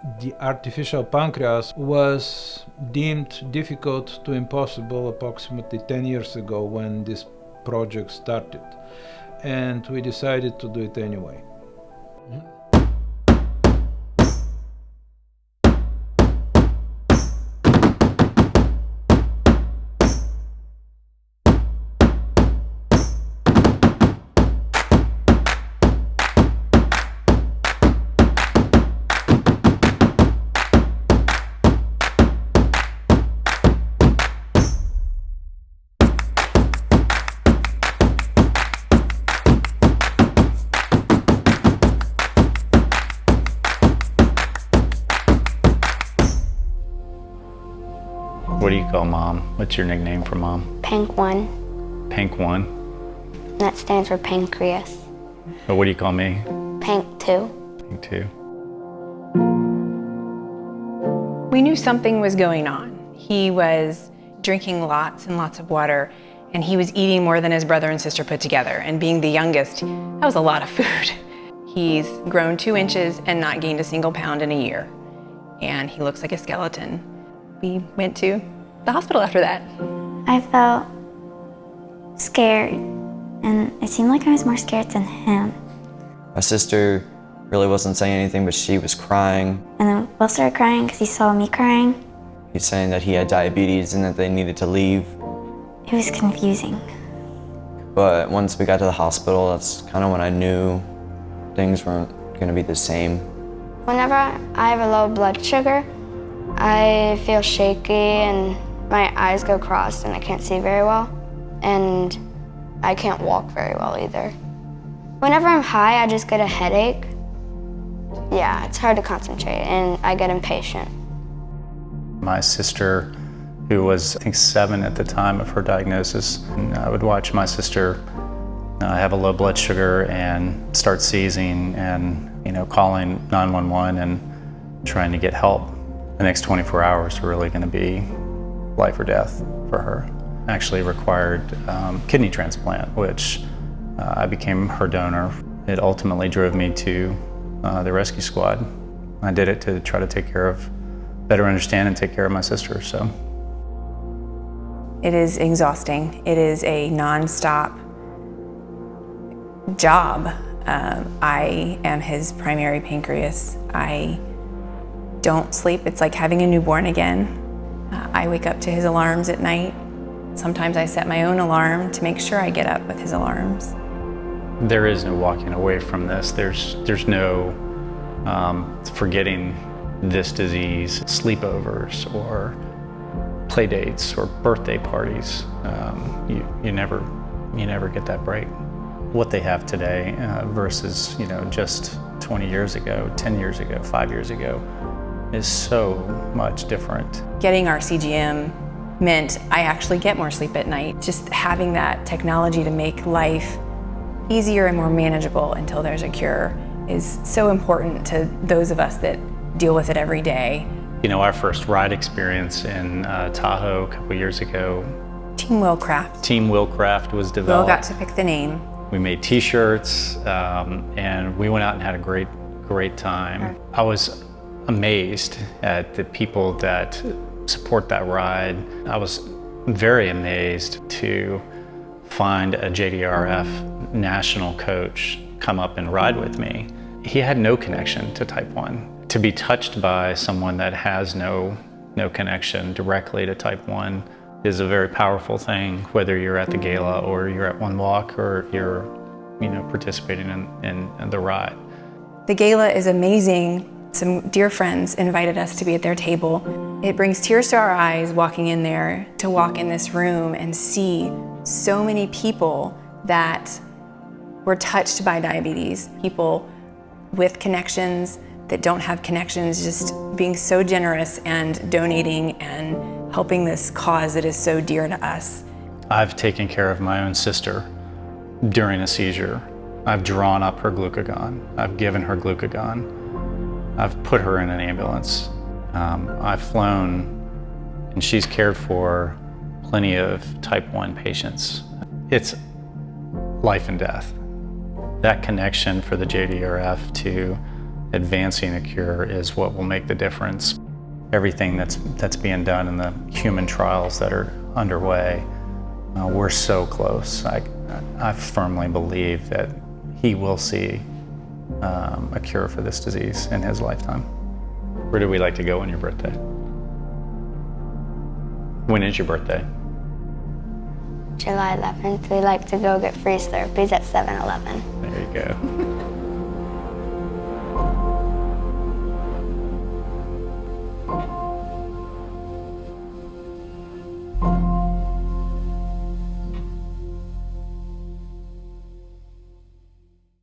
The artificial pancreas was deemed difficult to impossible approximately 10 years ago when this project started, and we decided to do it anyway. What do you call Mom? What's your nickname for Mom? Pank 1. Pank 1? That stands for pancreas. Or what do you call me? Pank 2. Pank 2. We knew something was going on. He was drinking lots and lots of water, and he was eating more than his brother and sister put together. And being the youngest, that was a lot of food. He's grown 2 inches and not gained a single pound in a year. And he looks like a skeleton. We went to the hospital after that. I felt scared, and it seemed like I was more scared than him. My sister really wasn't saying anything, but she was crying. And then Will started crying because he saw me crying. He's saying that he had diabetes and that they needed to leave. It was confusing. But once we got to the hospital, that's kind of when I knew things weren't going to be the same. Whenever I have a low blood sugar, I feel shaky and my eyes go crossed and I can't see very well. And I can't walk very well either. Whenever I'm high, I just get a headache. Yeah, it's hard to concentrate and I get impatient. My sister, who was I think 7 at the time of her diagnosis, and I would watch my sister have a low blood sugar and start seizing and calling 911 and trying to get help. The next 24 hours were really going to be life or death for her. Actually required kidney transplant, which I became her donor. It ultimately drove me to the rescue squad. I did it to try to better understand and take care of my sister. So It is exhausting. It is a nonstop job. I am his primary pancreas. I don't sleep. It's like having a newborn again. I wake up to his alarms at night. Sometimes I set my own alarm to make sure I get up with his alarms. there is no walking away from this. There's no forgetting this disease, sleepovers or play dates or birthday parties. You never get that break. What they have today versus just 20 years ago, 10 years ago, 5 years ago is so much different. Getting our CGM meant I actually get more sleep at night. Just having that technology to make life easier and more manageable until there's a cure is so important to those of us that deal with it every day. Our first ride experience in Tahoe a couple years ago. Team Willcraft. Team Willcraft was developed. Will got to pick the name. We made t-shirts and we went out and had a great time. I was amazed at the people that support that ride. I was very amazed to find a JDRF national coach come up and ride with me. He had no connection to type 1. To be touched by someone that has no connection directly to type 1 is a very powerful thing, whether you're at the Gala or you're at One Walk or you're participating in the ride. The Gala is amazing. Some dear friends invited us to be at their table. It brings tears to our eyes walking in there, to walk in this room and see so many people that were touched by diabetes, people with connections that don't have connections, just being so generous and donating and helping this cause that is so dear to us. I've taken care of my own sister during a seizure. I've drawn up her glucagon. I've given her glucagon. I've put her in an ambulance. I've flown, and she's cared for plenty of type 1 patients. It's life and death. That connection for the JDRF to advancing a cure is what will make the difference. Everything that's being done in the human trials that are underway, we're so close. I firmly believe that he will see a cure for this disease in his lifetime. Where do we like to go on your birthday? When is your birthday? July 11th, we like to go get freeze therapies at 7-Eleven. There you go.